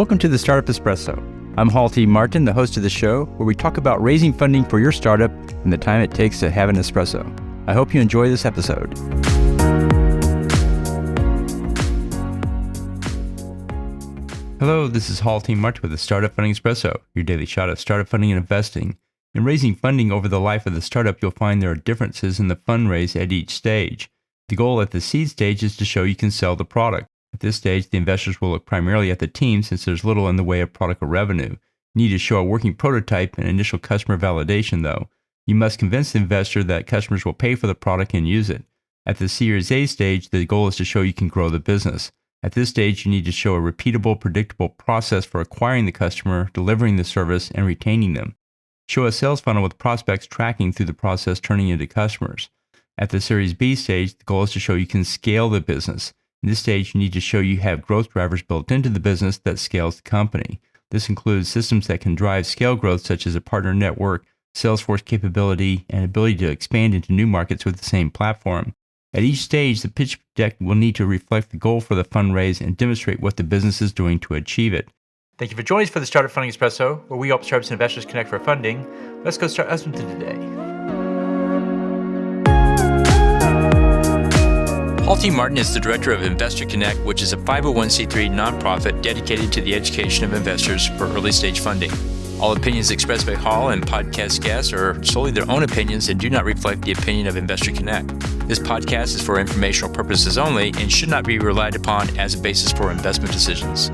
Welcome to the Startup Espresso. I'm Halti Martin, the host of the show, where we talk about raising funding for your startup and the time it takes to have an espresso. I hope you enjoy this episode. Hello, this is Halti Martin with the Startup Funding Espresso, your daily shot of startup funding and investing. In raising funding over the life of the startup, you'll find there are differences in the fundraise at each stage. The goal at the seed stage is to show you can sell the product. At this stage, the investors will look primarily at the team since there's little in the way of product or revenue. You need to show a working prototype and initial customer validation, though. You must convince the investor that customers will pay for the product and use it. At the Series A stage, the goal is to show you can grow the business. At this stage, you need to show a repeatable, predictable process for acquiring the customer, delivering the service, and retaining them. Show a sales funnel with prospects tracking through the process, turning into customers. At the Series B stage, the goal is to show you can scale the business. In this stage, you need to show you have growth drivers built into the business that scales the company. This includes systems that can drive scale growth, such as a partner network, Salesforce capability, and ability to expand into new markets with the same platform. At each stage, the pitch deck will need to reflect the goal for the fundraise and demonstrate what the business is doing to achieve it. Thank you for joining us for the Startup Funding Espresso, where we help startups and investors connect for funding. Let's go start us into today. Halti Martin is the director of Investor Connect, which is a 501c3 nonprofit dedicated to the education of investors for early stage funding. All opinions expressed by Hall and podcast guests are solely their own opinions and do not reflect the opinion of Investor Connect. This podcast is for informational purposes only and should not be relied upon as a basis for investment decisions.